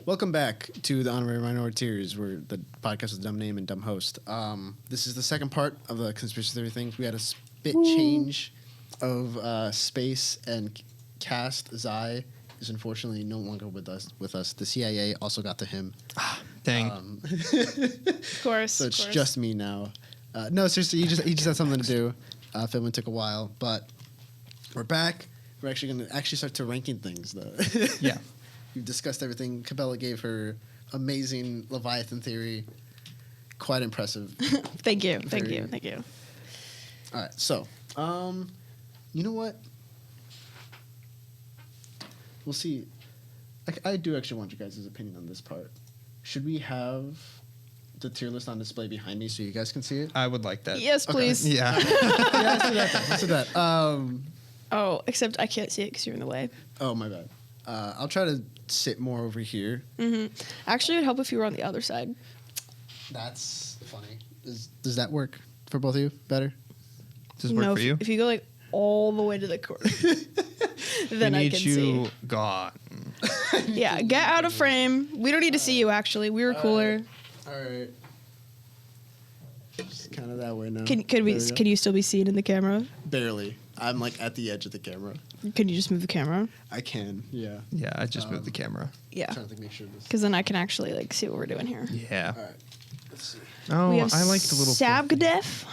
Welcome back to the Honorary Minoriteers, where the podcast with dumb name and dumb host. This is the second part of the conspiracy theory things. We had a bit change of space and cast. Zai is unfortunately no longer with us. The CIA also got to him. Dang. Of course. So it's just me now. No, seriously, he just had something to do. Filming took a while, but we're back. We're actually going to start to ranking things, though. Yeah. We've discussed everything. Cabela gave her amazing Leviathan theory. Quite impressive. Thank you. All right, so, you know what? We'll see. I do actually want you guys' opinion on this part. Should we have the tier list on display behind me so you guys can see it? I would like that. Yes, please. Yeah. Yeah, let's do that. Oh, except I can't see it because you're in the way. Oh, my bad. I'll try to sit more over here. Mm-hmm. Actually, it would help if you were on the other side. That's funny. Does that work for both of you better? Does it work for you? If you go like all the way to the corner, then we I need can you see. gone. Yeah, get out of frame. We don't need to see you. Actually, we were cooler. All right. Just kind of that way now. Can There go. you still be seen in the camera? Barely. I'm like at the edge of the camera. Can you just move the camera? I can. Yeah. Yeah, I just moved the camera. Yeah, Trying to make sure this. because then I can actually like see what we're doing here. Yeah. All right. Let's see. Oh, We have I like the little. Sabgadef.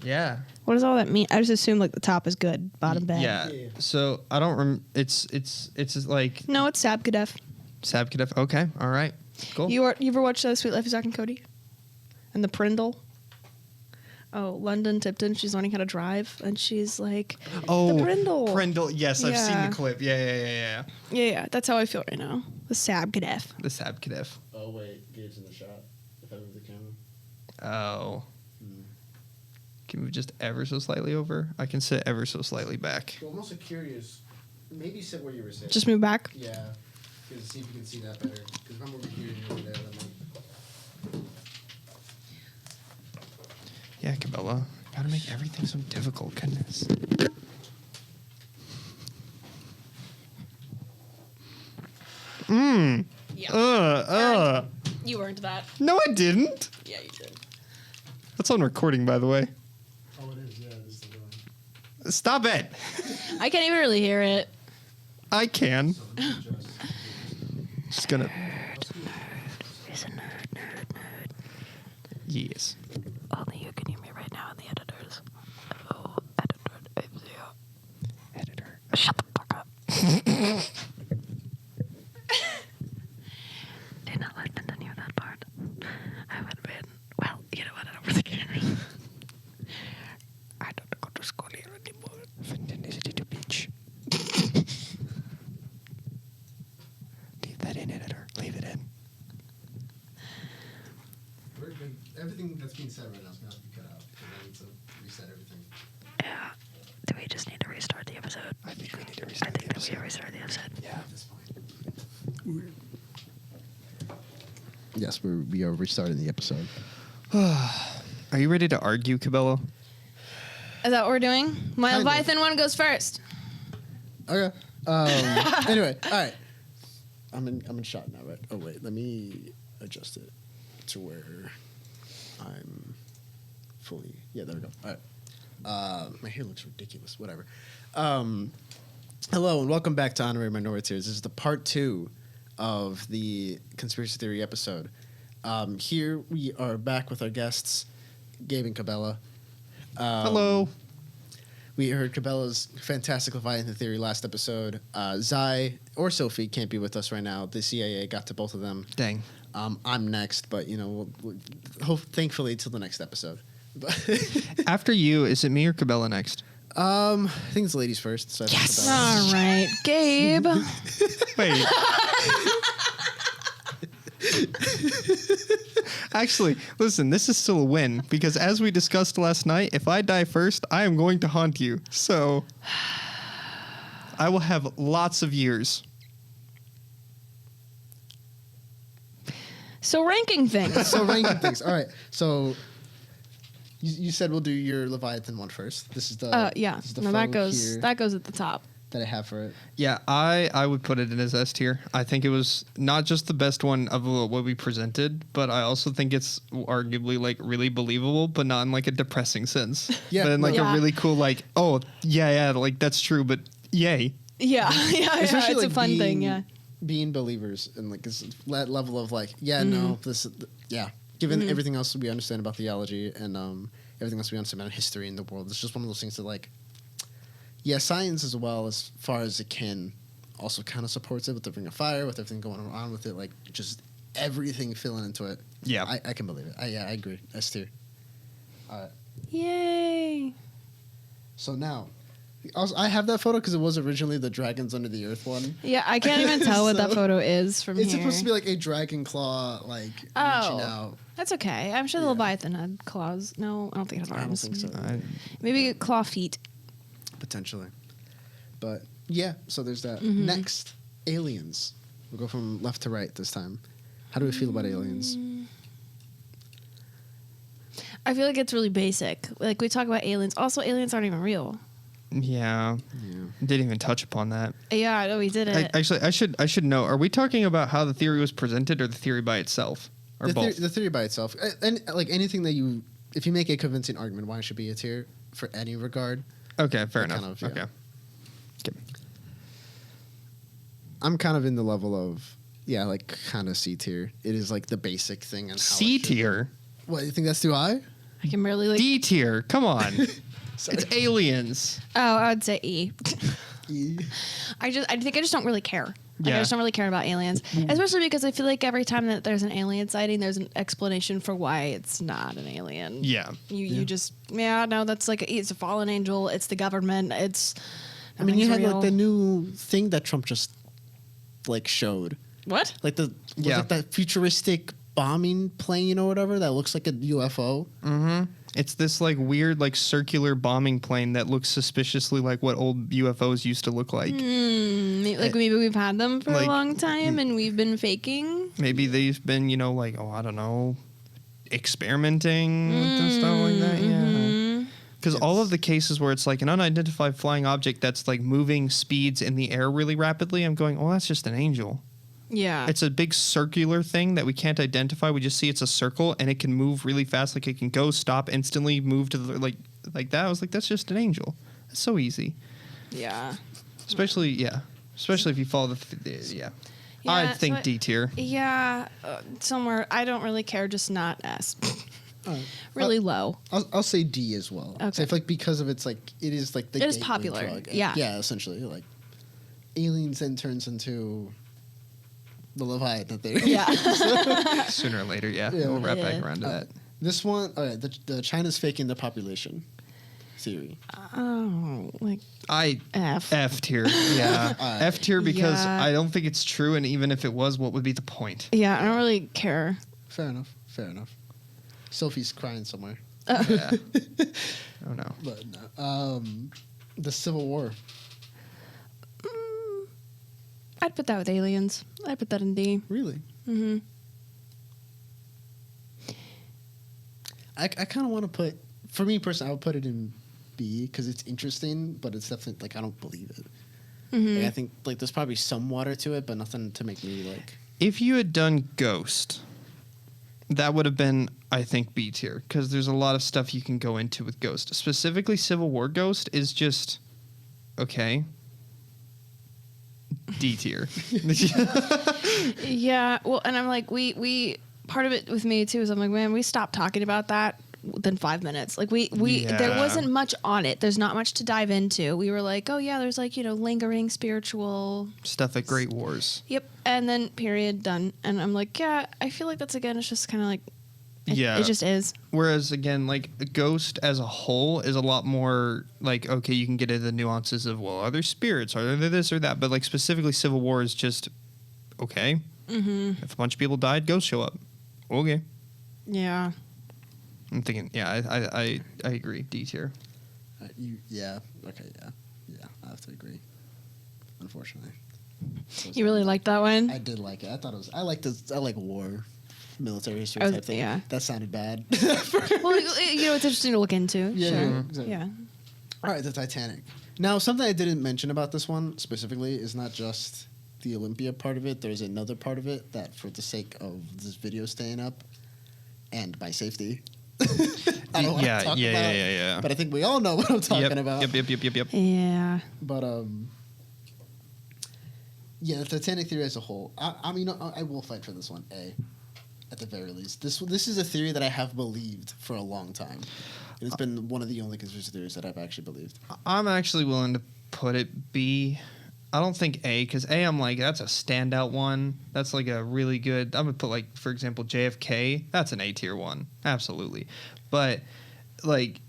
Yeah. What does all that mean? I just assume like the top is good, bottom bad. Yeah. Yeah. So I don't. It's like No, it's Sabgadef. Sabkadef. Okay. All right. Cool. You ever watched Sweet Life of Zack and Cody? And the Prindle? Oh, London Tipton, she's learning how to drive, and she's like, Oh, the Prindle. Prindle. Yes, I've seen Yeah. the clip. Yeah. Yeah, that's how I feel right now. The Sabgadef. The Sabkadef. Oh wait, Gabe's in the shot. If I move the camera. Oh. Hmm. Can we just ever so slightly over? I can sit ever so slightly back. So I'm also curious. Maybe sit where you were sitting. Just move back. Yeah. Because see if you can see that better. Because I'm over here and you're over there. And I'm like, Yeah, Cabela. Gotta make everything so difficult. Goodness. Yeah. You earned that. No, I didn't. Yeah, you did. That's on recording, by the way. oh, it is. Yeah, this is the one. Stop it. I can't even really hear it. I can. Just gonna. He's a nerd. Yes. Only you can hear me right now in the editors. Oh, Editor. Shut the fuck up. Did not let Lyndon hear that part. I would have been, well, you know what, I don't really care. I don't go to school here anymore. Lyndon is a little bitch. Leave that in, editor. Leave it in. Everything that's being said right now is going to have to be cut out. Because I need to reset everything. Yeah. Do we just need to restart the episode? I think we need to restart the episode. restart the episode. Yeah. At this point. Yes, we are restarting the episode. Are you ready to argue, Cabello? Is that what we're doing? My Kind of. Leviathan one goes first. Okay. Anyway, all right. I'm in shot now, right? Oh wait, let me adjust it to where I'm fully. Yeah, there we go. All right. My hair looks ridiculous. Whatever. Hello and welcome back to Honorary Minorities. This is the part 2 of the conspiracy theory episode. Here we are back with our guests, Gabe and Cabela. Hello. We heard Cabela's fantastic Leviathan theory last episode. Zai or Sophie can't be with us right now. The CIA got to both of them. Dang. I'm next, but you know, thankfully till the next episode. After you, is it me or Cabela next? I think it's ladies first. So I think Yes. Cabela. All right, Gabe. Wait. Actually, listen, this is still a win because as we discussed last night, if I die first, I am going to haunt you. So I will have lots of years. So ranking things. So ranking things. All right. So you said we'll do your Leviathan one first. This is the Yeah. This is the No, that foe goes here. that goes at the top. that I have for it. Yeah, I would put it in as S tier. I think it was not just the best one of what we presented, but I also think it's arguably like really believable, but not in like a depressing sense. Yeah, But in like Yeah. a really cool like, oh yeah, like that's true, but yay. Yeah, yeah, Especially it's like a fun thing. Yeah. being believers and like this level of like, no, this, yeah. Given everything else we understand about theology and everything else we understand about history in the world, it's just one of those things that like, yeah, science as well as far as it can also kind of supports it with the Ring of Fire, with everything going on with it, like just everything filling into it. Yeah. I can believe it. I agree. S tier. All right. Yay. So now, also, I have that photo because it was originally the Dragons Under the Earth one. Yeah, I can't even tell what that So, photo is from It's here. supposed to be like a dragon claw, like reaching Oh, out. that's okay. I'm sure the Yeah. Leviathan had claws. No, I don't think it had I don't arms. think so. Maybe claw feet. Potentially. But yeah, so there's that. Mm-hmm. Next, aliens. We'll go from left to right this time. How do we feel about aliens? I feel like it's really basic. Like we talk about aliens. Also, aliens aren't even real. Yeah. Yeah. Didn't even touch upon that. Yeah, I know we didn't. Actually, I should know. Are we talking about how the theory was presented or the theory by itself? Or both? The theory by itself. And like anything that if you make a convincing argument why it should be a tier for any regard, Okay, fair That enough. kind of, yeah. Okay. I'm kind of in the level of, yeah, like kind of C tier. It is like the basic thing. And how C it should- tier. What, you think that's too high? I can barely like. D tier. Come on. Sorry. It's aliens. Oh, I would say E. E. I think I just don't really care. Like, Yeah. I just don't really care about aliens, especially because I feel like every time that there's an alien sighting, there's an explanation for why it's not an alien. Yeah. You just no, that's like it's a fallen angel. It's the government. It's. I mean, you had nothing's like the real. new thing that Trump just like showed. What? Like Yeah. like that futuristic bombing plane or whatever that looks like a UFO. Mm-hmm. It's this like weird like circular bombing plane that looks suspiciously like what old UFOs used to look like. Like maybe we've had them for like- a long time and we've been faking. Maybe they've been, like, I don't know, experimenting and stuff like that. Yeah. Because all of the cases where it's like an unidentified flying object that's like moving speeds in the air really rapidly, I'm going, oh, that's just an angel. Yeah. It's a big circular thing that we can't identify. We just see it's a circle and it can move really fast. Like it can go, stop, instantly move to the like that. I was like, that's just an angel. That's so easy. yeah. Especially if you follow yeah. Yeah, I think so D tier. Yeah. Somewhere. I don't really care. Just not S. Really low. I'll say D as well. Okay. So I feel like because of it's like it is like the It is gateway popular. drug. Yeah. Yeah, essentially like aliens then turns into the Leviathan thing. Yeah. Sooner or later, yeah. Yeah. We'll wrap Yeah. back around to that. This one, all right, the China's faking the population theory. Oh, like I F. F tier, yeah. Alright. F tier because Yeah. I don't think it's true, and even if it was, what would be the point? Yeah, I don't really care. Fair enough. Fair enough. Sophie's crying somewhere. Yeah. Oh no. But no. The Civil War. I'd put that with aliens. I'd put that in D. Really? Mm-hmm. I kind of want to put, for me personally, I would put it in B because it's interesting, but it's definitely like I don't believe it. Mm-hmm. Like, I think like there's probably some water to it, but nothing to make me like. If you had done Ghost, that would have been, I think, B tier because there's a lot of stuff you can go into with Ghost. Specifically, Civil War Ghost is just okay. D tier. Yeah, well, and I'm like, we part of it with me too is I'm like, man, we stopped talking about that within 5 minutes. Like we there Yeah. wasn't much on it. There's not much to dive into. We were like, oh yeah, there's like lingering spiritual. Stuff at Great Wars. Yep, and then period done. And I'm like, yeah, I feel like that's again. It's just kind of like, Yeah. it just is. Whereas again, like Ghost as a whole is a lot more like okay, you can get into the nuances of well, are there spirits, are there this or that, but like specifically Civil War is just okay. Mm-hmm. If a bunch of people died, ghosts show up. Okay, Yeah. I'm thinking. Yeah, I agree. D tier. Yeah. Okay. Yeah. I have to agree. Unfortunately. So You really like that one? I did like it. I thought it was. I like this. I like war, military history I was- type thing. yeah. That sounded bad. Well, it's interesting to look into. Yeah, sure. yeah, exactly. Yeah. All right, the Titanic. Now, something I didn't mention about this one specifically is not just the Olympia part of it. There's another part of it that, for the sake of this video staying up and my safety, I don't want to talk about. Yeah. But I think we all know what I'm talking about. Yep. Yeah. But yeah, the Titanic theory as a whole. I mean, I will fight for this one. At the very least, this is a theory that I have believed for a long time. It's been one of the only conspiracy theories that I've actually believed. I'm actually willing to put it B. I don't think A, because A, I'm like, that's a standout one. That's like a really good. I'm gonna put, like, for example, JFK. That's an A tier one, absolutely. But like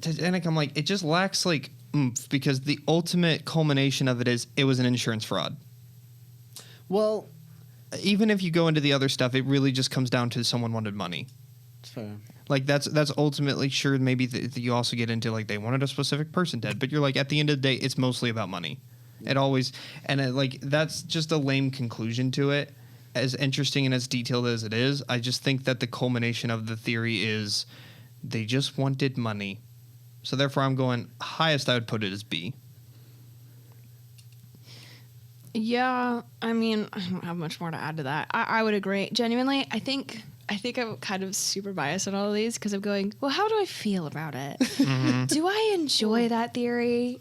Titanic, I'm like, it just lacks like oomph, because the ultimate culmination of it is it was an insurance fraud. Well, Even if you go into the other stuff, it really just comes down to someone wanted money. it's fair. Like that's ultimately sure. Maybe you also get into like they wanted a specific person dead, but you're like at the end of the day, it's mostly about money. It always like that's just a lame conclusion to it. As interesting and as detailed as it is, I just think that the culmination of the theory is they just wanted money. So therefore, I'm going highest. I would put it as B. Yeah, I mean, I don't have much more to add to that. I would agree. Genuinely, I think I'm kind of super biased at all of these because I'm going, well, how do I feel about it? Do I enjoy that theory?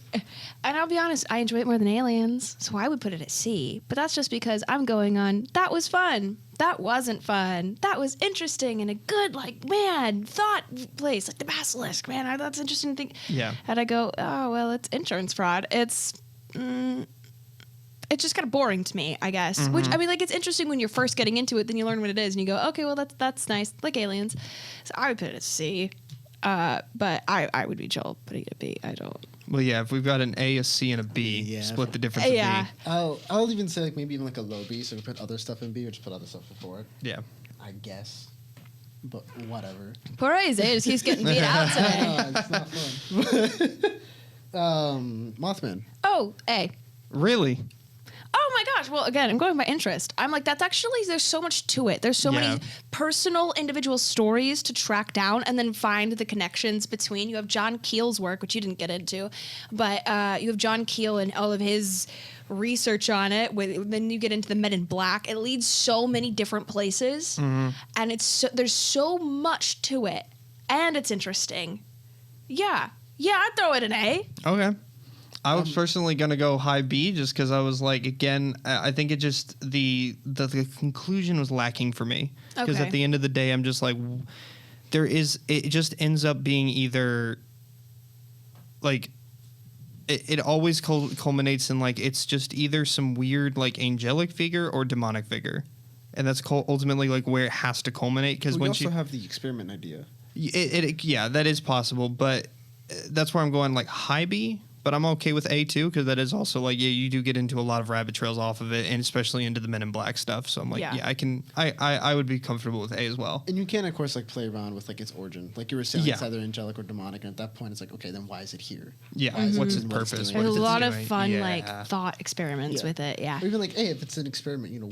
And I'll be honest, I enjoy it more than Aliens, so I would put it at C. But that's just because I'm going on, that was fun. That wasn't fun. That was interesting and a good, like, man, thought place, like the Basilisk, man, that's interesting to think. Yeah. And I go, oh, well, it's insurance fraud. It's just kind of boring to me, I guess. Which, I mean, like, it's interesting when you're first getting into it, then you learn what it is, and you go, okay, well, that's nice, like Aliens. So I would put it at C. But I would be Joel putting it at B. I don't. Well, yeah, if we've got an A, a C, and a B, Yeah. split the difference. Yeah. Of B. I'll even say like maybe even like a low B, so we put other stuff in B or just put other stuff before it. Yeah. I guess. But whatever. Poor Isaiah just keeps getting beat out today. It's not fun. Mothman. Oh, A. Really? Oh my gosh. Well, again, I'm going by interest. I'm like, that's actually, there's so much to it. There's so Yeah. many personal individual stories to track down and then find the connections between. You have John Keel's work, which you didn't get into, but you have John Keel and all of his research on it. Then you get into the Men in Black. It leads so many different places, and there's so much to it, and it's interesting. Yeah, I'd throw it an A. Okay. I was personally going to go high B just because I was like, again, I think it just, the conclusion was lacking for me. Because Okay. at the end of the day, I'm just like, it just ends up being either, like, it always culminates in, like, it's just either some weird, like, angelic figure or demonic figure. And that's ultimately, like, where it has to culminate. Because We when also have the experiment idea. yeah, that is possible. But that's where I'm going, like, high B. But I'm okay with A too, because that is also like, yeah, you do get into a lot of rabbit trails off of it, and especially into the Men in Black stuff. So I'm like, Yeah. I would be comfortable with A as well. And you can, of course, like play around with like its origin. Like you were saying, Yeah. it's either angelic or demonic. And at that point, it's like, okay, then why is it here? Yeah, Why is what's it its doing what it's purpose? doing? There's a What lot it's of doing? fun, Yeah. like, thought experiments Yeah. with it. Yeah. Or even like, hey, if it's an experiment, you know,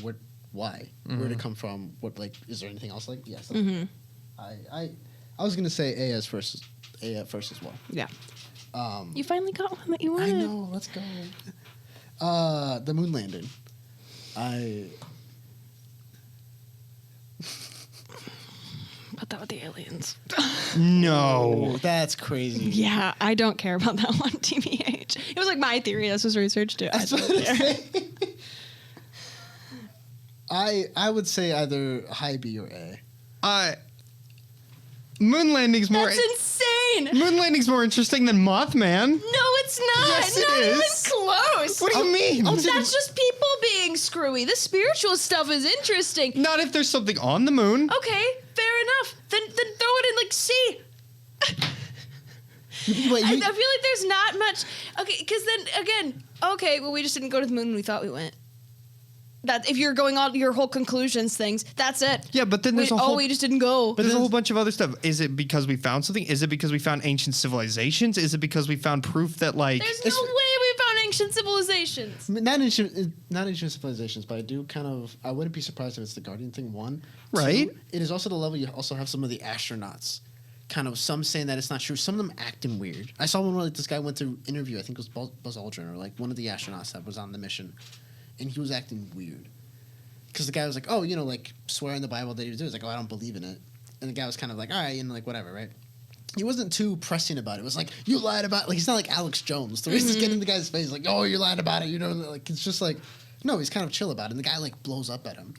why? Where did it come from? What, like, is there anything else? Like, yes. I was gonna say A at first as well. Yeah. You finally got one that you I wanted. know. Let's go. The moon landing. Put that with the aliens. No. That's crazy. Yeah, I don't care about that one, TBH. It was like my theory. This was research too. That's what I'm saying. I would say either high B or A. Moon landing's more. That's insane. Moon landing's more interesting than Mothman. No, it's not. Yes, it not is. even close. What do you mean? That's just people being screwy. The spiritual stuff is interesting. Not if there's something on the moon. Okay, fair enough. Then throw it in like C. Wait, I feel like there's not much. Okay, because then again, okay, well we just didn't go to the moon when we thought we went. That if you're going on your whole conclusions things, that's it. Yeah, but then there's a whole. we just didn't go. But there's a whole bunch of other stuff. Is it because we found something? Is it because we found ancient civilizations? Is it because we found proof that like? There's no way we found ancient civilizations. not ancient civilizations, but I wouldn't be surprised if it's the Guardian thing. One, Right. Two, it is also the level you also have some of the astronauts kind of some saying that it's not true. Some of them acting weird. I saw one where like this guy went to interview. I think it was Buzz Aldrin or like one of the astronauts that was on the mission, and he was acting weird because the guy was like, "Oh, you know, like swear in the Bible that he was doing." He's like, "Oh, I don't believe in it," and the guy was kind of like, "All right," and like whatever, right? He wasn't too pressing about it. It was like, "You lied about it." Like he's not like Alex Jones. The way he's just getting in the guy's face, like, "Oh, you lied about it," you know, like it's just like, no, he's kind of chill about it. And the guy like blows up at him.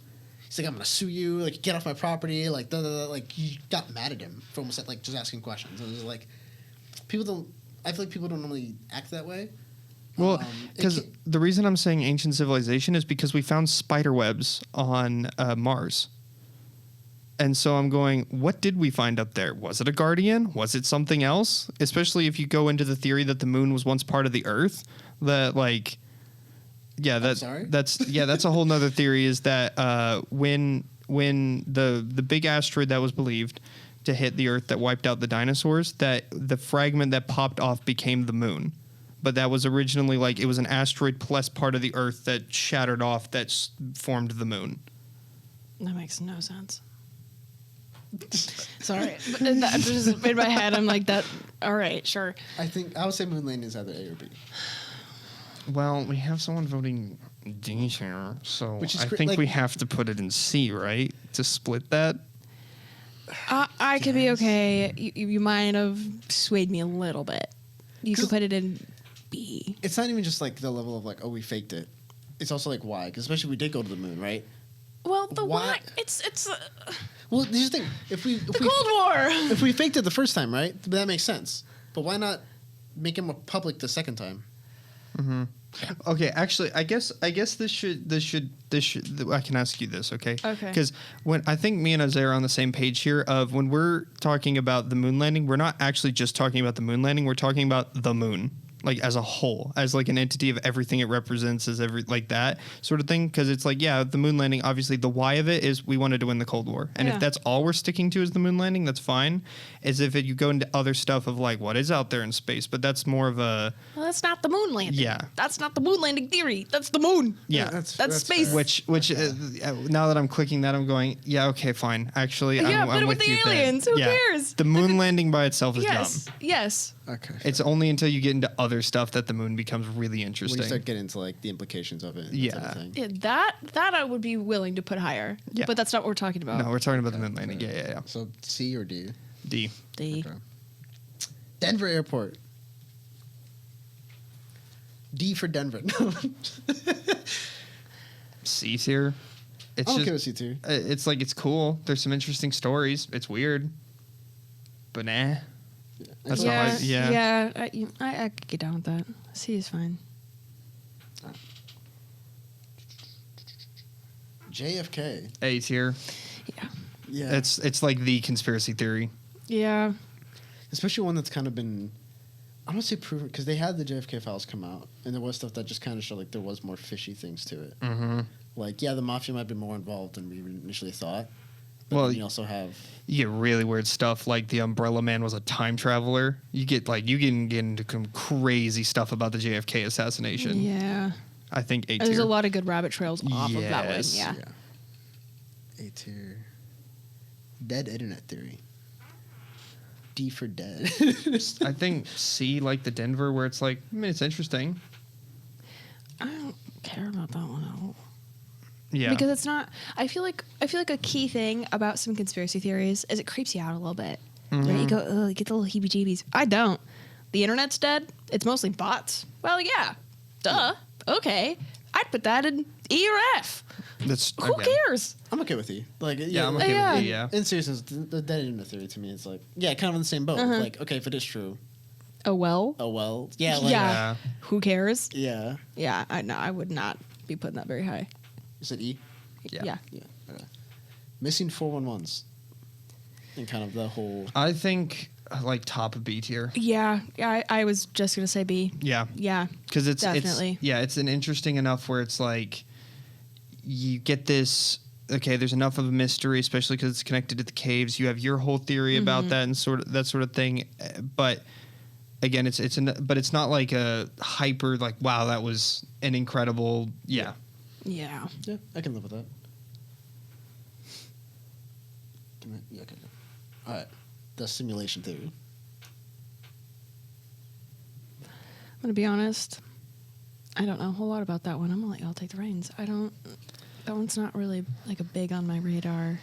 He's like, "I'm gonna sue you. Like, get off my property." Like, like he got mad at him for almost like just asking questions. It was like, people don't. I feel like people don't normally act that way. Well, It because ca- the reason I'm saying ancient civilization is because we found spider webs on Mars. And so I'm going, what did we find up there? Was it a guardian? Was it something else? Especially if you go into the theory that the moon was once part of the Earth. That like, yeah, I'm sorry? that's a whole nother theory. Is that when the big asteroid that was believed to hit the Earth that wiped out the dinosaurs, that the fragment that popped off became the moon. But that was originally like it was an asteroid plus part of the Earth that shattered off that formed the moon. That makes no sense. Sorry, but that just in my head. I'm like that. All right, sure. I think I would say moon landing is either A or B. Well, we have someone voting D here, so Which is I cra- think like- we have to put it in C, right? To split that. I could be okay. You might have swayed me a little bit. You could put it in B. It's not even just like the level of like, oh, we faked it. It's also like why? Because especially we did go to the moon, right? Well, the Why- why? It's Well, here's the thing: if we the Cold War. if we faked it the first time, right, that makes sense. But why not make it more public the second time? Okay, actually, I guess this should I can ask you this, okay? Okay. Because when I think me and Isaiah are on the same page here of when we're talking about the moon landing, we're not actually just talking about the moon landing. We're talking about the moon, like as a whole, as like an entity of everything it represents, as every like that sort of thing. Because it's like, yeah, the moon landing. Obviously, the why of it is we wanted to win the Cold War, and Yeah. if that's all we're sticking to is the moon landing, that's fine. As if you go into other stuff of like what is out there in space, but that's more of a Well, that's not the moon landing. Yeah. That's not the moon landing theory. That's the moon. yeah. That's space. fair. Which now that I'm clicking that, I'm going, yeah, okay, fine. Actually, Yeah, I'm put it with with the you there. aliens. Who Yeah. cares? The moon landing by itself is Yes. dumb. Yes. Okay. It's only until you get into other stuff that the moon becomes really When you interesting. start getting into like the implications of it. And Yeah. That type of thing. Yeah, that I would be willing to put higher. Yeah. But that's not what we're talking about. No, we're talking about the moon landing. Yeah. So C or D? D. The Okay. Denver Airport. D for Denver. No. C tier. It's I'm just, okay with C tier. it's like it's cool. There's some interesting stories. It's weird, but nah. That's So- not yeah, like- yeah. yeah. I could get down with that. C is fine. JFK. A tier. Yeah. Yeah. It's like the conspiracy theory. Yeah. Especially one that's kind of been, I don't say proven, because they had the JFK files come out, and there was stuff that just kind of showed like there was more fishy things to it. Mm-hmm. Like, yeah, the mafia might be more involved than we initially thought. But Well, then you also have, You get really weird stuff like the Umbrella Man was a time traveler. You can get into some crazy stuff about the JFK assassination. Yeah. I think A There's tier. a lot of good rabbit trails off of that one. Yes. Yeah. A tier. Dead internet theory. D for dead. I think C, like the Denver, where it's like, I mean, it's interesting. I don't care about that one at all. Yeah. Because it's not. I feel like a key thing about some conspiracy theories is it creeps you out a little bit. Mm-hmm. Right? You go, oh, you get the little heebie-jeebies. I don't. The internet's dead. It's mostly bots. Well, yeah, duh. Okay, I'd put that in E or F. That's Who okay. cares? I'm okay with E. Like, Yeah, I'm okay Yeah. with D, yeah. In seriousness, the dead internet theory to me is like, yeah, kind of in the same boat. Uh-huh. Like, okay, if it is true, Oh well. oh well. Yeah, like, Yeah. Yeah. Who cares? Yeah. Yeah, I would not be putting that very high. Is it E? Yeah. Yeah. Yeah. Okay. Missing 411s. And kind of the whole. I think like top of B tier. Yeah. I was just gonna say B. Yeah. Yeah. Because Definitely. it's an interesting enough where it's like you get this. Okay, there's enough of a mystery, especially because it's connected to the caves. You have your whole theory about that and that sort of thing, but again, but it's not like a hyper like wow that was an incredible yeah. Yeah. Yeah, I can live with that. Yeah, okay. All right. the simulation theory? I'm gonna be honest. I don't know a whole lot about that one. I'm gonna let y'all take the reins. That one's not really like a big on my radar.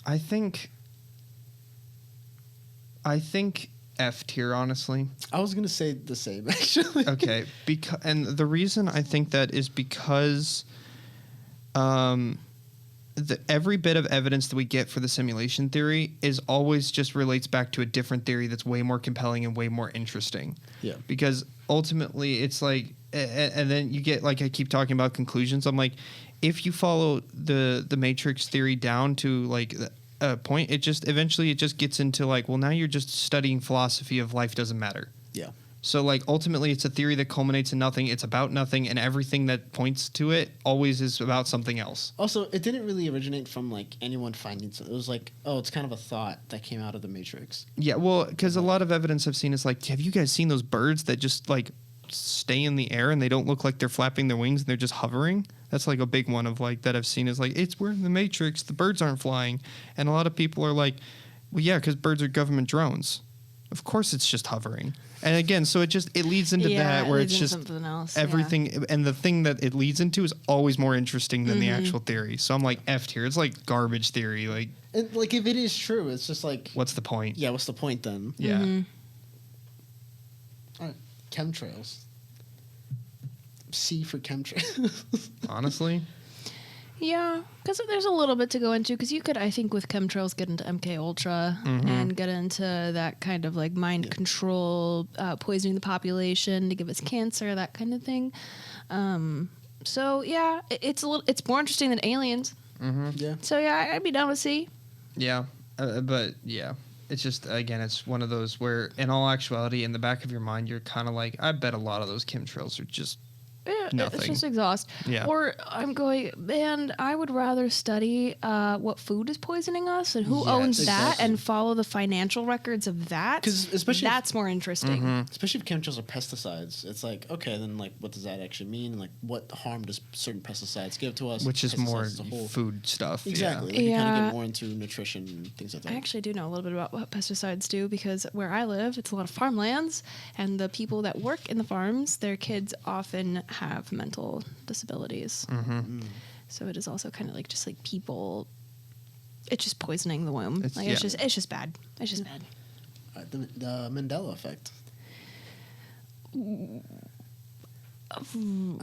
I think F tier, honestly. I was gonna say the same, actually. Okay, and the reason I think that is because every bit of evidence that we get for the simulation theory is always just relates back to a different theory that's way more compelling and way more interesting. Yeah. Because ultimately it's like, and then you get, like, I keep talking about conclusions. I'm like, if you follow the Matrix theory down to like a point, it just eventually it just gets into like, well, now you're just studying philosophy of life doesn't matter. Yeah. So, like, ultimately, it's a theory that culminates in nothing. It's about nothing, and everything that points to it always is about something else. Also, it didn't really originate from like anyone finding something. It was like, oh, it's kind of a thought that came out of the Matrix. Yeah, well, because a lot of evidence I've seen is like, have you guys seen those birds that just like stay in the air and they don't look like they're flapping their wings and they're just hovering? That's like a big one of like that I've seen is like, we're in the Matrix, the birds aren't flying, and a lot of people are like, well, yeah, because birds are government drones. Of course, it's just hovering. And again, so it leads into that where it's just something else. everything, and the thing that it leads into is always more interesting than the actual theory. So I'm like, F tier. It's like garbage theory. Like, And like, if it is true, it's just like, what's the point? yeah, what's the point then? Yeah. All right, chemtrails. C for chemtrails. Honestly, Yeah, because there's a little bit to go into. Because you could, I think, with chemtrails, get into MK Ultra and get into that kind of like mind control, poisoning the population to give us cancer, that kind of thing. So yeah, it's more interesting than aliens. Yeah. So yeah, I'd be down with C. yeah, but yeah, it's just, again, it's one of those where, in all actuality, in the back of your mind, you're kind of like, I bet a lot of those chemtrails are just Yeah, nothing. it's just exhaust. Yeah. Or I'm going, man, I would rather study what food is poisoning us and who Yes. owns that Exactly. and follow the financial records of that. 'Cause especially if- that's more interesting. Especially if chemtrails are pesticides. It's like, okay, then like, what does that actually mean? And like, what harm does certain pesticides give to us? which is Pesticides more as a whole. food stuff. yeah. Exactly. Like, you kind of Yeah. get more into nutrition and things like that. I actually do know a little bit about what pesticides do because where I live, it's a lot of farmlands, and the people that work in the farms, their kids often have mental disabilities. So it is also kind of like just like people. It's just poisoning the womb. It's- It's yeah. just bad. It's just bad. The Mandela effect.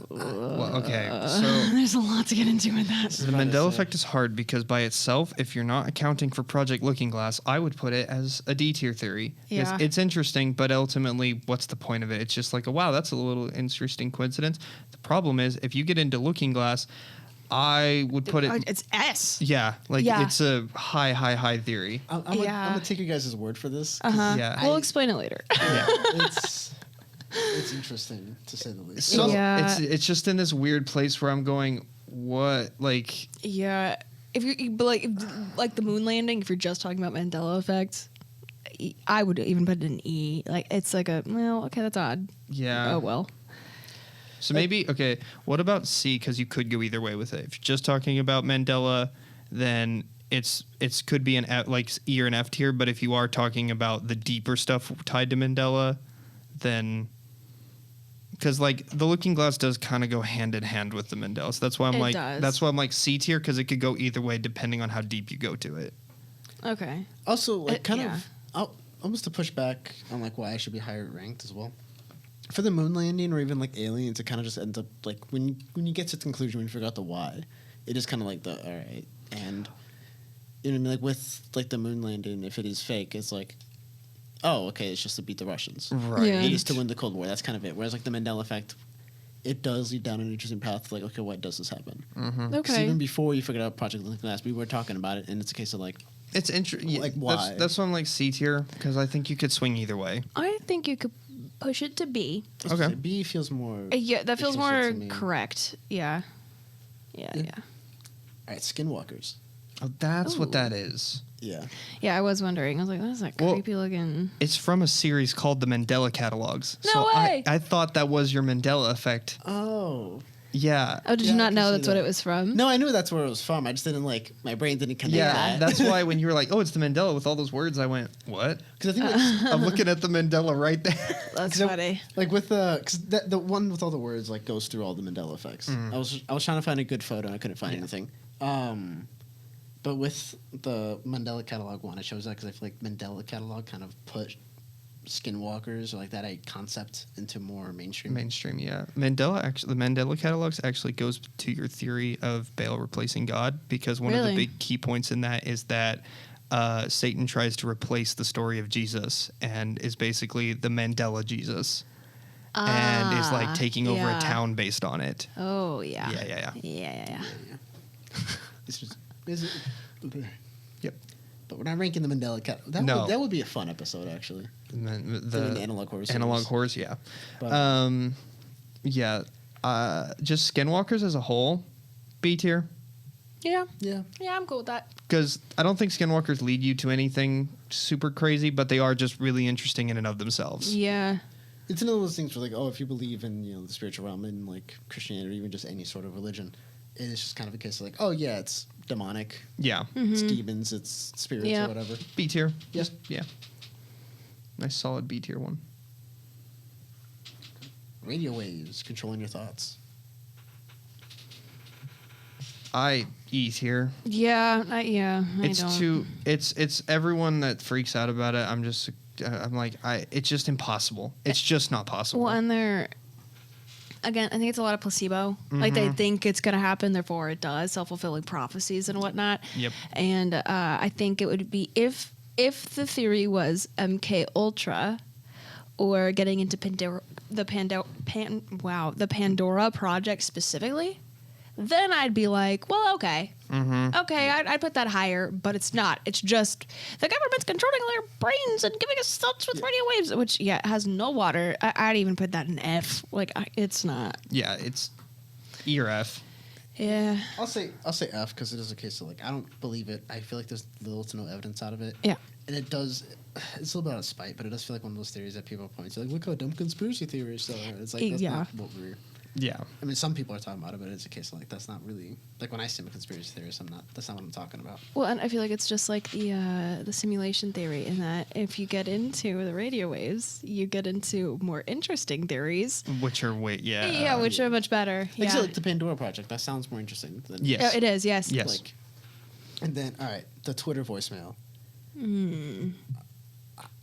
Well, okay, so There's a lot to get into with that. the Mandela effect is hard because by itself, if you're not accounting for Project Looking Glass, I would put it as a D tier theory. Yeah. It's interesting, but ultimately, what's the point of it? It's just like, wow, that's a little interesting coincidence. The problem is, if you get into Looking Glass, I would put it, It's S. yeah, like Yeah. it's a high theory. I'm Yeah. gonna take you guys' word for this. 'cause Yeah. We'll explain it later. Yeah. It's interesting to say the least. So Yeah. it's just in this weird place where I'm going, what, like, Yeah, if you but like the moon landing, if you're just talking about Mandela effect, I would even put it in E. Like it's like okay, that's odd. yeah. Oh well. So maybe, okay, what about C? Because you could go either way with it. If you're just talking about Mandela, then it's could be an F, like E or an F tier. But if you are talking about the deeper stuff tied to Mandela, then because like the Looking Glass does kind of go hand in hand with the Mandela. So that's why I'm It like does. that's why I'm like C tier because it could go either way depending on how deep you go to it. Okay. Also, like, kind yeah. of, almost to push back on like why I should be higher ranked as well. For the moon landing or even like aliens, it kind of just ends up like when you get to the conclusion, when you figure out the why, it is kind of like the all right. And you know what I mean, like with like the moon landing, if it is fake, it's like, oh, okay, it's just to beat the Russians. Right. Yeah. It is to win the Cold War. That's kind of it. Whereas like the Mandela effect, it does lead down an interesting path. Like, okay, why does this happen? 'Cause Okay. even before you figured out Project Looking Glass, we were talking about it, and it's a case of like, It's interesting. Like, why? That's why I'm like C tier because I think you could swing either way. I think you could push it to B. Okay. B feels more. Yeah, that feels Interesting more to me. correct. Yeah. Yeah. All right, Skinwalkers. Oh, that's what Ooh. that is. Yeah. Yeah, I was wondering. I was like, that's that Well, creepy looking. It's from a series called the Mandela Catalogs. No so way! I thought that was your Mandela effect. Oh. Yeah. Oh, did Yeah, you I not can know see that's what that. it was from? No, I knew that's where it was from. I just didn't my brain didn't connect Yeah, that. that's why when you were like, "Oh, it's the Mandela with all those words," I went, "What?" Because I think I'm looking at the Mandela right there. That's 'cause I- funny. like with cause the one with all the words like goes through all the Mandela effects. I was trying to find a good photo and I couldn't find anything. But with the Mandela catalog one, I chose that because I feel like Mandela catalog kind of put skinwalkers or like that a concept into more mainstream. Mainstream, yeah. The Mandela catalogs actually goes to your theory of Baal replacing God, because one of the Really? big key points in that is that Satan tries to replace the story of Jesus and is basically the Mandela Jesus, and is like taking over yeah. a town based on it. Oh yeah. Yeah. It's just, is it, Yep. but we're not ranking the Mandela catalog. No. That would be a fun episode actually. Doing the analog horror series. Analog horrors, yeah. But- Yeah. Just Skinwalkers as a whole, B tier. Yeah. Yeah. Yeah, I'm cool with that. Because I don't think Skinwalkers lead you to anything super crazy, but they are just really interesting in and of themselves. Yeah. It's another of those things where like, oh, if you believe in the spiritual realm and like Christianity or even just any sort of religion, it is just kind of a case of like, oh yeah, it's demonic, Yeah. it's demons, it's spirits Yeah. or whatever. B tier. Yeah. Yeah. Nice solid B tier one. Radio waves controlling your thoughts. I E tier. Yeah. I It's don't. too. It's everyone that freaks out about it. I'm like it's just impossible. It's just not possible. Well, and they're again, I think it's a lot of placebo. Like they think it's going to happen, therefore it does. Self-fulfilling prophecies and whatnot. Yep. And I think it would be if the theory was MK Ultra or getting into the Pandora project specifically, then I'd be like, well, okay. Okay, I'd put that higher, but it's not. It's just the government's controlling our brains and giving us thoughts with radio waves, which, yeah, has no water. I'd even put that in F. Like, it's not. Yeah, it's E or F. Yeah. I'll say F because it is a case of like I don't believe it. I feel like there's little to no evidence out of it. Yeah. And it does. It's a little bit out of spite, but it does feel like one of those theories that people point to. Like, look how dumb conspiracy theorists are. It's like that's Yeah. not what we're. Yeah. I mean, some people are talking about it, but it's a case of like that's not really like when I say I'm a conspiracy theorist, I'm not. That's not what I'm talking about. Well, and I feel like it's just like the simulation theory in that if you get into the radio waves, you get into more interesting theories. Which are Yeah, which are much better. Like, Yeah. so, like the Pandora Project. That sounds more interesting than Yes. Oh, it is, yes. Yes. Like, and then all right, the Twitter voicemail.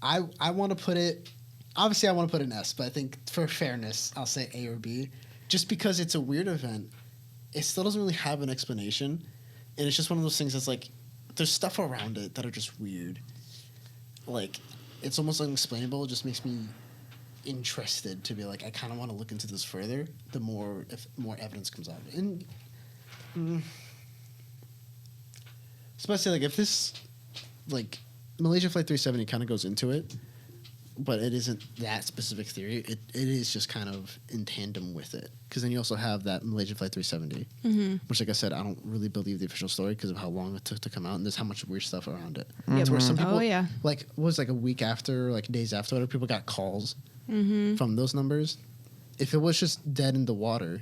I want to put it. Obviously, I want to put an S, but I think for fairness, I'll say A or B. Just because it's a weird event, it still doesn't really have an explanation, and it's just one of those things that's like, there's stuff around it that are just weird. Like, it's almost unexplainable. It just makes me interested to be like, I kind of want to look into this further. The more if more evidence comes out, and especially like if this like Malaysia Flight 370 kind of goes into it, but it isn't that specific theory. It is just kind of in tandem with it. Because then you also have that Malaysia Flight 370, which, like I said, I don't really believe the official story because of how long it took to come out, and there's how much weird stuff around it. Yep. Where some people, Oh, yeah. like, what was like a week after, like days after, whatever, people got calls from those numbers. If it was just dead in the water,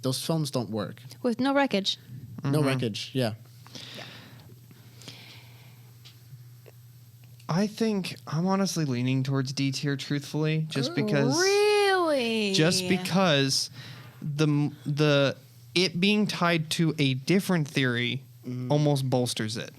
those films don't work. With no wreckage. No wreckage, yeah. I think I'm honestly leaning towards D tier, truthfully, just because. Really? Just because the it being tied to a different theory almost bolsters it.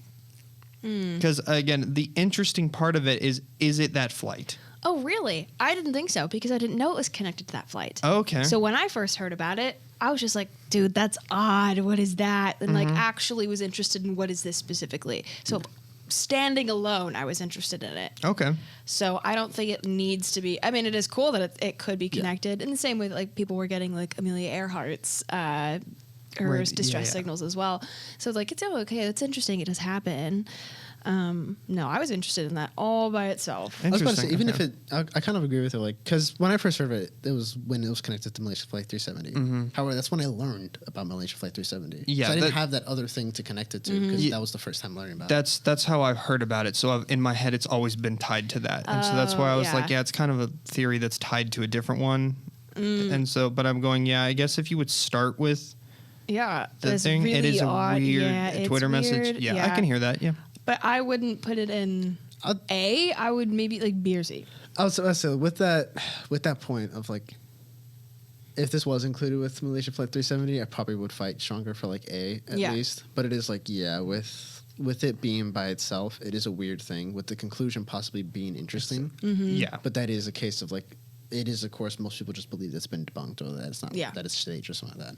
Because again, the interesting part of it is it that flight? Oh, really? I didn't think so because I didn't know it was connected to that flight. Okay. So when I first heard about it, I was just like, dude, that's odd. What is that? And like actually was interested in what is this specifically. So standing alone, I was interested in it. Okay. So I don't think it needs to be. I mean, it is cool that it could be connected in the same way that like people were getting like Amelia Earhart's her Right, distress yeah. signals as well. So it's like it's okay. That's interesting. It does happen. No, I was interested in that all by itself. I was about to say, Interesting, even okay. if I kind of agree with it, like, because when I first heard of it, it was when it was connected to Malaysia Flight 370. However, that's when I learned about Malaysia Flight 370. Yeah, so I didn't that- have that other thing to connect it to because that was the first time learning about it. That's how I've heard about it. So in my head, it's always been tied to that, and so that's why I was like, yeah. yeah, it's kind of a theory that's tied to a different one. And so, but I'm going, yeah, I guess if you would start with Yeah, the it's thing, it really is a odd. weird Yeah, it's Twitter message. weird. Yeah, I can hear that. Yeah. But I wouldn't put it in A. I would maybe like B or C. I was say with that point of like, if this was included with Malaysia Flight 370, I probably would fight stronger for like A at Yeah. least. But it is like, yeah, with it being by itself, it is a weird thing. With the conclusion possibly being interesting, Yeah. but that is a case of like, it is of course most people just believe it's been debunked or that it's not Yeah. that it's staged or something like that.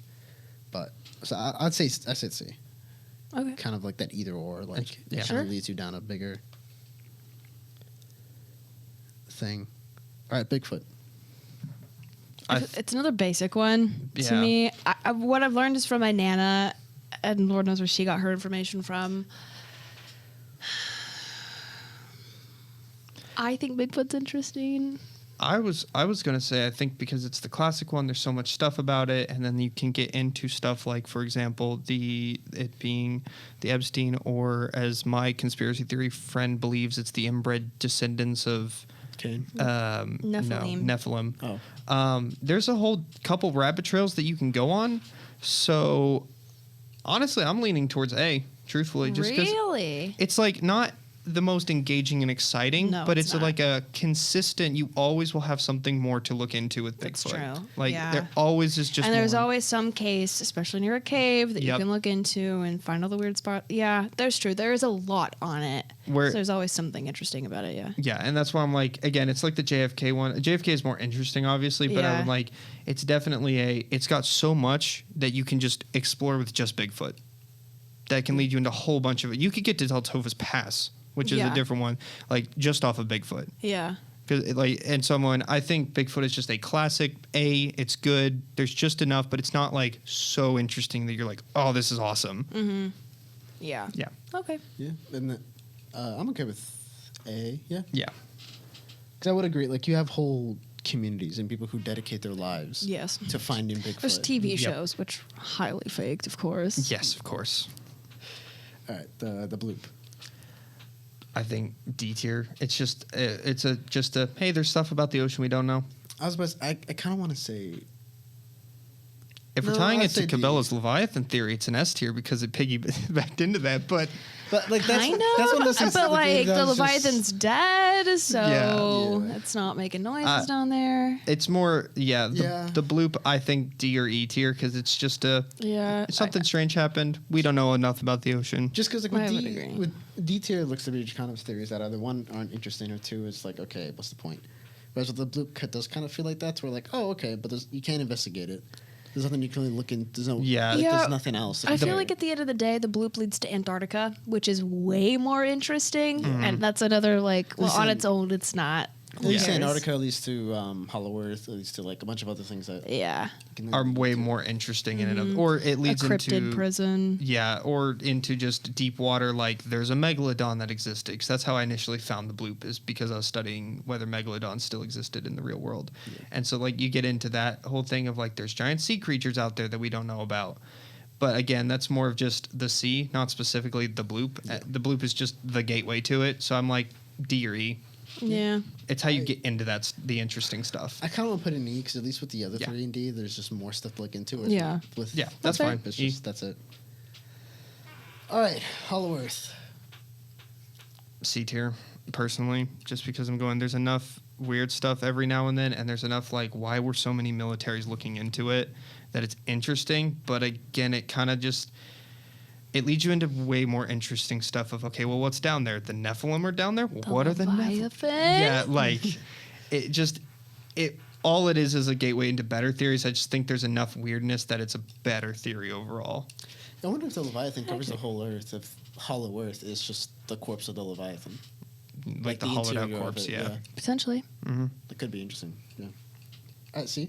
But so I'd say C. Okay. Kind of like that either or, like Yeah. it kind Sure. of leads you down a bigger thing. All right, Bigfoot. It's another basic one to Yeah. me. What I've learned is from my Nana, and Lord knows where she got her information from. I think Bigfoot's interesting. I was gonna say I think because it's the classic one, there's so much stuff about it, and then you can get into stuff like, for example, it being the Epstein, or as my conspiracy theory friend believes, it's the inbred descendants of Cain. Nephilim. No, Nephilim. Oh. There's a whole couple rabbit trails that you can go on. So honestly, I'm leaning towards A. Truthfully, just because Really? it's like not the most engaging and exciting, No, but it's it's not. like a consistent. You always will have something more to look into with That's Bigfoot. true. Like Yeah. there always is just. And there's more. always some case, especially near a cave, that you Yep. can look into and find all the weird spots. Yeah, there's true. There is a lot on it. Where- So there's always something interesting about it. Yeah. Yeah, and that's why I'm like, again, it's like the JFK one. JFK is more interesting, obviously, but I Yeah. would like, it's definitely it's got so much that you can just explore with just Bigfoot. That can lead you into a whole bunch of it. You could get to Deltova's Pass, which is Yeah. a different one, like just off of Bigfoot. Yeah. Because and someone, I think Bigfoot is just a classic. It's good. There's just enough, but it's not like so interesting that you're like, oh, this is awesome. Yeah. Yeah, Okay. Yeah, and I'm okay with A. Yeah, yeah, because I would agree. Like you have whole communities and people who dedicate their lives Yes. to finding Bigfoot. There's TV Yep. shows, which are highly faked, of course. yes, of course. All right, the bloop. I think D tier. It's just just a hey, there's stuff about the ocean we don't know. I was about to, I kind of want to say If we're No, tying I'd it to say D. Cabela's Leviathan theory, it's an S tier because it piggybacked into that. But like that's Kind of. that's one of those things. But like that the was just- Leviathan's dead, so Yeah. it's not making noises down there. it's more, yeah, Yeah. the bloop, I think D or E tier because it's just Yeah. something strange happened. We don't know enough about the ocean. Just because like I would with D, agree. with D tier looks to be kind of theories that either one aren't interesting or two is like okay, what's the point? Whereas with the bloop, it does kind of feel like that. Where like oh okay, but you can't investigate it. There's nothing you can really look in. There's no Yeah. like, Yeah. There's nothing else. I feel like at the end of the day, the bloop leads to Antarctica, which is way more interesting, Mm-hmm. and that's another like. Well, on Listen, its own, it's not. at least Who cares? Antarctica leads to Hollow Earth, at least to like a bunch of other things that Yeah, can Are way more interesting in and of, or it a leads cryptid into prison. yeah, or into just deep water. Like there's a megalodon that existed. 'Cause that's how I initially found the bloop, is because I was studying whether megalodons still existed in the real world. And so like you get into that whole thing of like there's giant sea creatures out there that we don't know about. But again, that's more of just the sea, not specifically the bloop. The bloop is just the gateway to it. So I'm like D or E. Yeah, It's how you get into the interesting stuff. I kind of want to put in E because at least with the other Yeah. 3 in D, there's just more stuff to look into. Yeah. Yeah, that's Okay. fine. It's E. just that's it. All right, Hollow Earth. C tier, personally, just because I'm going, there's enough weird stuff every now and then, and there's enough like why were so many militaries looking into it that it's interesting. But again, it kind of just it leads you into way more interesting stuff of okay, well, what's down there? The Nephilim are down there. What are the Nephilim? Leviathan? Yeah, like it all it is a gateway into better theories. I just think there's enough weirdness that it's a better theory overall. I wonder if the Leviathan covers the whole Earth. If Hollow Earth is just the corpse of the Leviathan, Like the hollowed out interior of corpse, it, yeah. Potentially. that could be interesting. Yeah. All right, see.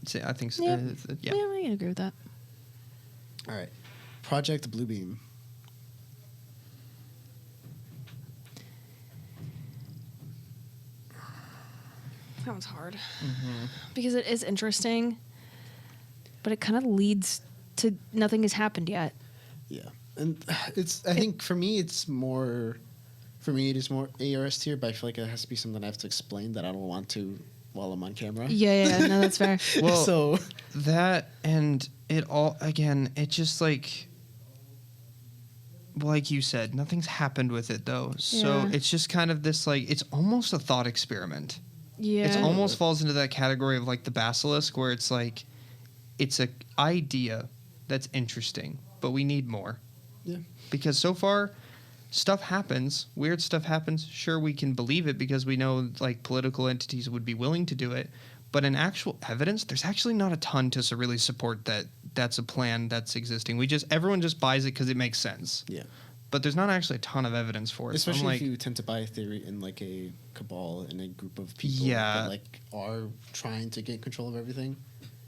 So I think so. Yeah. Yeah. Yeah, I can agree with that. All right, Project Bluebeam. That one's hard because it is interesting, but it kind of leads to nothing has happened yet. Yeah, and it's. I think for me, it's more. For me, it is more ARS tier, but I feel like it has to be something I have to explain that I don't want to while I'm on camera. Yeah. No, that's fair. Well, So that and it all again. It just like you said, nothing's happened with it though. So Yeah. it's just kind of this like it's almost a thought experiment. Yeah. It almost falls into that category of like the basilisk, where it's like it's a idea that's interesting, but we need more. yeah, Because so far, stuff happens, weird stuff happens. Sure, we can believe it because we know like political entities would be willing to do it. But in actual evidence, there's actually not a ton to really support that that's a plan that's existing. Everyone just buys it because it makes sense. yeah. But there's not actually a ton of evidence for it. So I'm Especially like, if you tend to buy a theory in like a cabal in a group of people Yeah. that like are trying to get control of everything.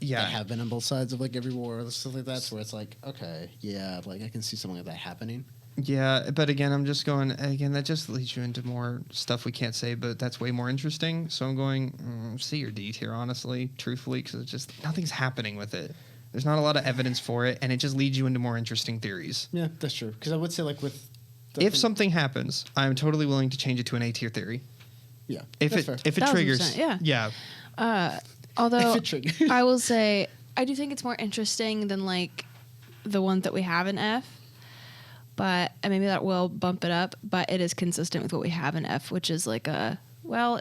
yeah, That have been on both sides of like every war or stuff like that. So where it's like, okay, yeah, like I can see something like that happening. yeah. But again, I'm just going. Again, that just leads you into more stuff we can't say, but that's way more interesting. So I'm going C or D tier, honestly, truthfully, because it's just nothing's happening with it. There's not a lot of evidence for it, and it just leads you into more interesting theories. Yeah, that's true. Because I would say like with If something happens, I'm totally willing to change it to an A tier theory. yeah, If that's it fair. if it triggers, 1000%, yeah. Although If it triggers. I will say I do think it's more interesting than like the ones that we have in F. But and maybe that will bump it up, but it is consistent with what we have in F, which is like it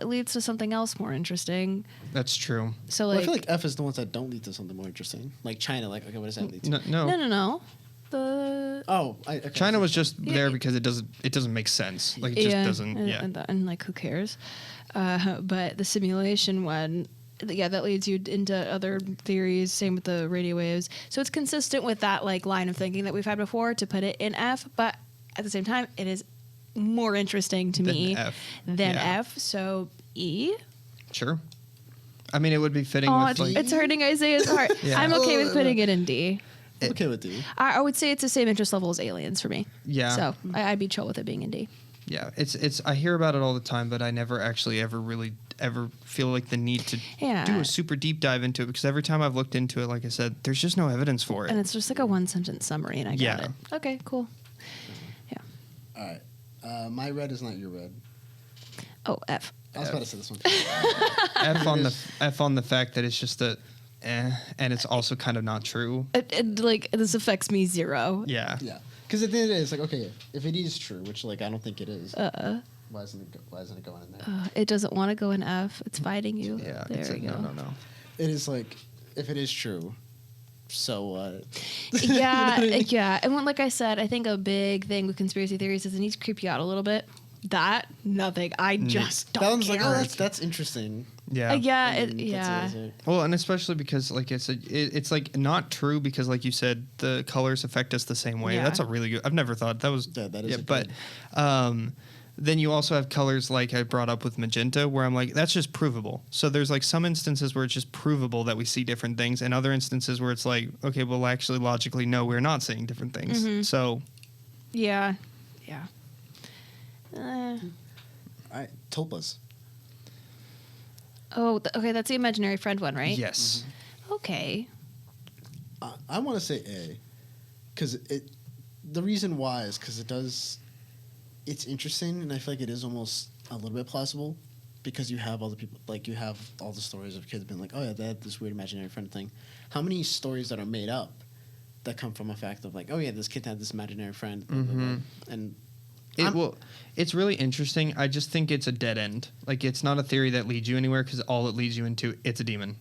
leads to something else more interesting. that's true. So Well, like, I feel like F is the ones that don't lead to something more interesting. Like China, like okay, what does that lead to? No. The Oh, okay. China was just Yeah. there because it doesn't make sense. Like it just doesn't. and, Yeah. and like who cares? But the simulation one, yeah, that leads you into other theories. Same with the radio waves. So it's consistent with that like line of thinking that we've had before to put it in F. But at the same time, it is more interesting to Than me F. than Yeah. F. So E. Sure. I mean, it would be fitting Oh, with like. it's hurting Isaiah's heart. Yeah. I'm okay with putting it in D. I'm okay with D. I would say it's the same interest level as Aliens for me. Yeah. So I'd be chill with it being in D. Yeah, it's. I hear about it all the time, but I never actually ever feel like the need to Yeah. do a super deep dive into it because every time I've looked into it, like I said, there's just no evidence for And it. it's just like a one sentence summary, and I got Yeah. it. Okay, cool. Yeah. All right. My red is not your red. Oh, F. I was about to say this one. F on the fact that it's just and it's also kind of not true. Like this affects me zero. Yeah. Yeah. Because at the end of the day, it's like, okay, if it is true, which like I don't think it is, why isn't it going in there? It doesn't want to go in F. It's fighting you. Yeah. There It's we go. no. It is like, if it is true, so what? Yeah, You know what I mean? yeah. And when, like I said, I think a big thing with conspiracy theories is it needs to creep you out a little bit. That nothing. I just don't That one's care. like, oh, that's interesting. Yeah. yeah, And then yeah. that's it. Well, and especially because, like I said, it's like not true because, like you said, the colors affect us the same way. Yeah. That's a really good. I've never thought that was. Yeah, that is a but good- then you also have colors like I brought up with magenta, where I'm like, that's just provable. So there's like some instances where it's just provable that we see different things, and other instances where it's like, okay, well, actually, logically, no, we're not seeing different things. Mm-hmm. So Yeah. Yeah. All right, Tulpas. Oh, okay. That's the imaginary friend one, right? yes, Okay. I want to say A, because the reason why is because it's interesting, and I feel like it is almost a little bit plausible, because you have all the people, like you have all the stories of kids being like, oh yeah, they had this weird imaginary friend thing. How many stories that are made up that come from a fact of like, oh yeah, this kid had this imaginary friend, blah, blah, blah. And it's really interesting. I just think it's a dead end. Like it's not a theory that leads you anywhere because all it leads you into it's a demon.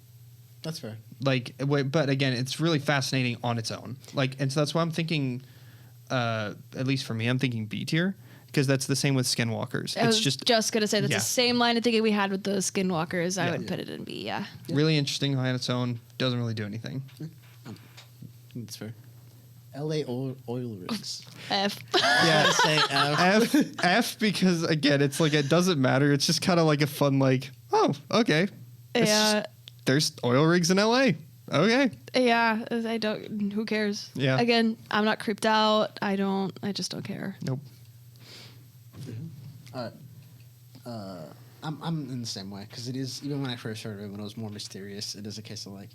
that's fair. Like, but again, it's really fascinating on its own. Like, and so that's why I'm thinking, at least for me, I'm thinking B tier because that's the same with Skinwalkers. I was just gonna say that's yeah. the same line of thinking we had with those Skinwalkers. I Yeah. would put it in B. Yeah. really interesting on its own. Doesn't really do anything. That's fair. L.A. oil rigs. F. Yeah, say F. F because again, it's like it doesn't matter. It's just kind of like a fun like, oh, okay. It's Yeah. just- there's oil rigs in L.A. Okay. Yeah. I don't. Who cares? Yeah. Again, I'm not creeped out. I just don't care. Nope. All right. I'm in the same way because it is, even when I first heard of it, when it was more mysterious, it is a case of like,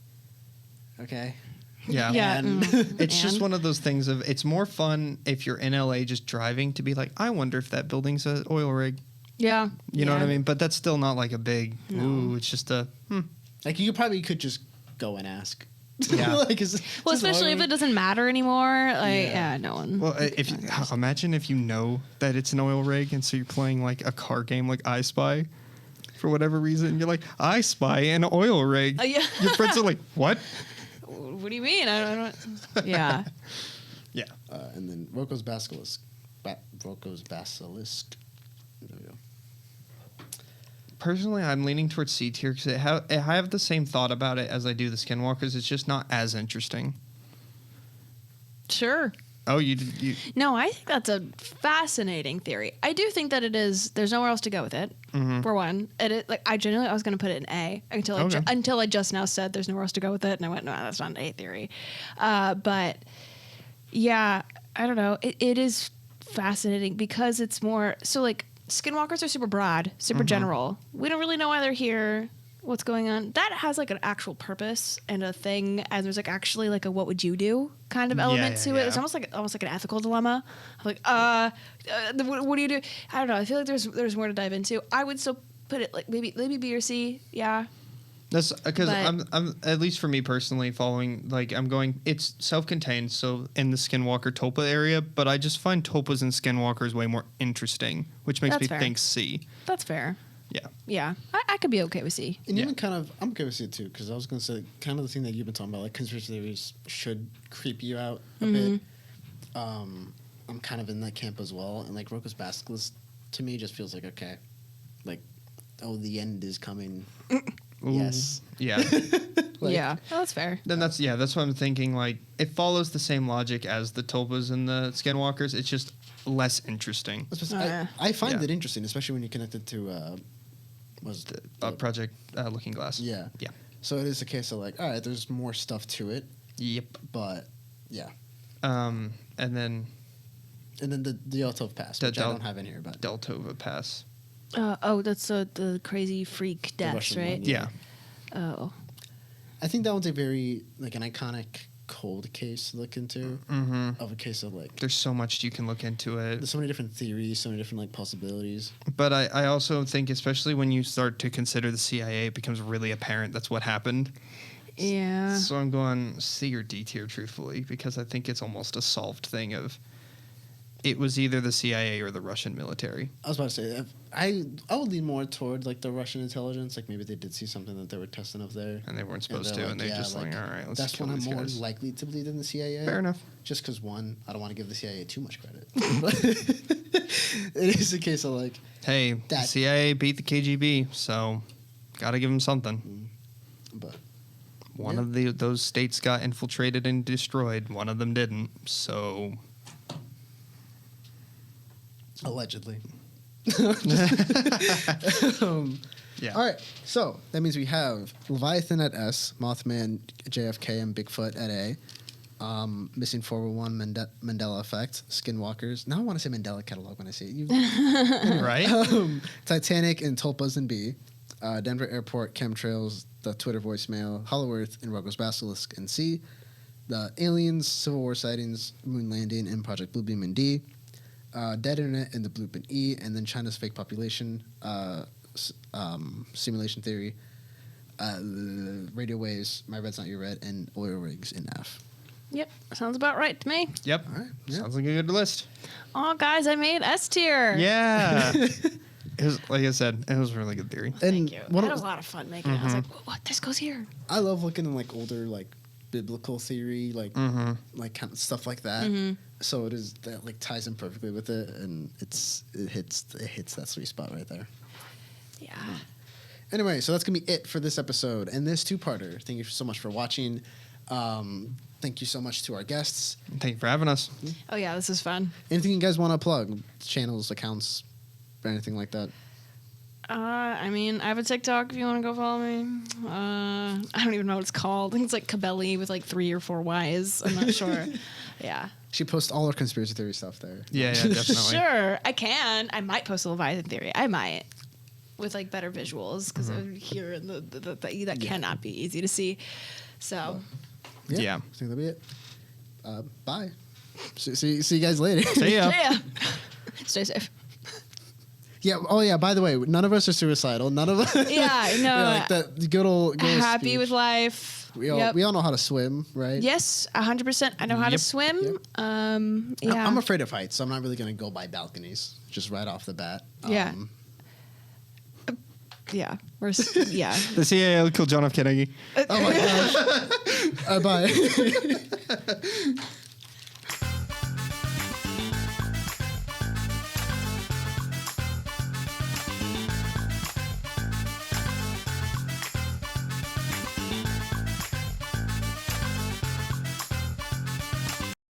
okay. Yeah. Yeah. And- It's just And? one of those things of it's more fun if you're in LA just driving to be like, I wonder if that building's an oil rig. Yeah. You know what I Yeah. mean? But that's still not like a big. No. Ooh, it's just a. Like you probably could just go and ask. Yeah. Like, is Well, this especially if oil it doesn't matter anymore. Like, Yeah. yeah, no one. Well, if you, imagine if you know that it's an oil rig, and so you're playing like a car game like I Spy, for whatever reason, you're like, I spy an oil rig. Yeah. Your friends are like, what? What do you mean? I don't. Yeah. Yeah. and then Rocco's Basilisk. Rocco's Basilisk. There we go. Personally, I'm leaning towards C tier because I have the same thought about it as I do the Skinwalkers. It's just not as interesting. Sure. Oh, you No, I think that's a fascinating theory. I do think that it is. There's nowhere else to go with it. For one, I genuinely I was going to put it in A until Okay. until I just now said there's nowhere else to go with it, and I went, no, that's not an A theory. But yeah, I don't know. It is fascinating because it's more so like Skinwalkers are super broad, super general. We don't really know why they're here. What's going on? That has like an actual purpose and a thing, and there's like actually like a what would you do kind of element yeah, to it. yeah. It's almost like an ethical dilemma. Like, what do you do? I don't know. I feel like there's more to dive into. I would still put it like maybe B or C. Yeah. That's because But- I'm at least for me personally following like I'm going. It's self-contained, so in the Skinwalker Tulpa area, but I just find Tulpas and Skinwalkers way more interesting, which makes That's me fair. think C. That's fair. Yeah. Yeah. I could be okay with C. And Yeah. even kind of, I'm okay with it too, because I was going to say, kind of the thing that you've been talking about, like conspiracy theories should creep you out a bit. I'm kind of in that camp as well. And like Rocco's Basilisk, to me, just feels like, okay, like, oh, the end is coming. Ooh. Yes. Yeah. Like- yeah. Oh, that's fair. Then that's what I'm thinking. Like it follows the same logic as the Tulpas and the Skinwalkers. It's just less interesting. I find Yeah. it interesting, especially when you connect it to, was the, Project Looking Glass. yeah. Yeah. So it is a case of like, all right, there's more stuff to it, Yep. but yeah. And then And then the Yeltov Pass, The which I Del- don't have in here, but Deltova Pass. That's the crazy freak deaths, Russian right? one, Yeah. Oh. I think that one's a very like an iconic cold case to look into of a case of like There's so much you can look into it. there's so many different theories, so many different like possibilities. But I also think, especially when you start to consider the CIA, it becomes really apparent that's what happened. Yeah. So I'm going C or D tier, truthfully, because I think it's almost a solved thing of it was either the CIA or the Russian military. I was about to say I would lean more toward like the Russian intelligence, like maybe they did see something that they were testing up there. And they weren't supposed they're to, and they're yeah, just like, all right, let's that's kill when I'm these more guys. likely to believe in the CIA. Fair enough. Just because one, I don't want to give the CIA too much credit, but it is a case of like Hey, the That- CIA beat the KGB, so gotta give them something. but One Yeah. of those states got infiltrated and destroyed. One of them didn't. So allegedly. yeah. All right, so that means we have Leviathan at S, Mothman, JFK, and Bigfoot at A. Missing 411, Mandela Effect, Skinwalkers. Now I want to say Mandela Catalog when I see it. You, Right? Titanic and Tulpas and B. Denver Airport, Chemtrails, the Twitter voicemail, Hollow Earth, and Rocco's Basilisk and C. The Aliens, Civil War sightings, Moon Landing, and Project Bluebeam in D. Dead Internet and the Bloop in E. And then China's fake population, simulation theory, radio waves, My Red's Not Your Red, and oil rigs in F. Yep. Sounds about right to me. Yep. All right, yeah. Sounds like a good list. Oh, guys, I made S tier. Yeah. It was, like I said, it was a really good theory. Thank you. I one had of- a lot of fun making it. I was like, what? This goes here. I love looking at like older like biblical theory, like kind of stuff like that. So it is that like ties in perfectly with it, and it hits that sweet spot right there. Yeah. Anyway, so that's gonna be it for this episode and this two-parter. Thank you so much for watching. Thank you so much to our guests. Thank you for having us. Oh, yeah, this is fun. Anything you guys want to plug? Channels, accounts, or anything like that? I mean, I have a TikTok if you want to go follow me. I don't even know what it's called. I think it's like Cabelli with like 3 or 4 Ys. I'm not sure. Yeah. She posts all her conspiracy theory stuff there. Yeah, definitely. Sure, I can. I might post a Leviathan theory. I might. With like better visuals because here in that cannot be easy to see. So. Yeah. I think that'll be it. Bye. See you guys later. See ya. Yeah. Stay safe. Yeah. Oh, yeah. By the way, none of us are suicidal. None of us. Yeah, no. like that good old Happy speech. with life. We all know how to swim, right? Yes, 100%. I know how to Yep. swim. Yep. Yeah. I'm afraid of heights, so I'm not really going to go by balconies just right off the bat. Yeah. Yeah. Yeah. The CIA killed John F. Kennedy. Oh my gosh. Bye.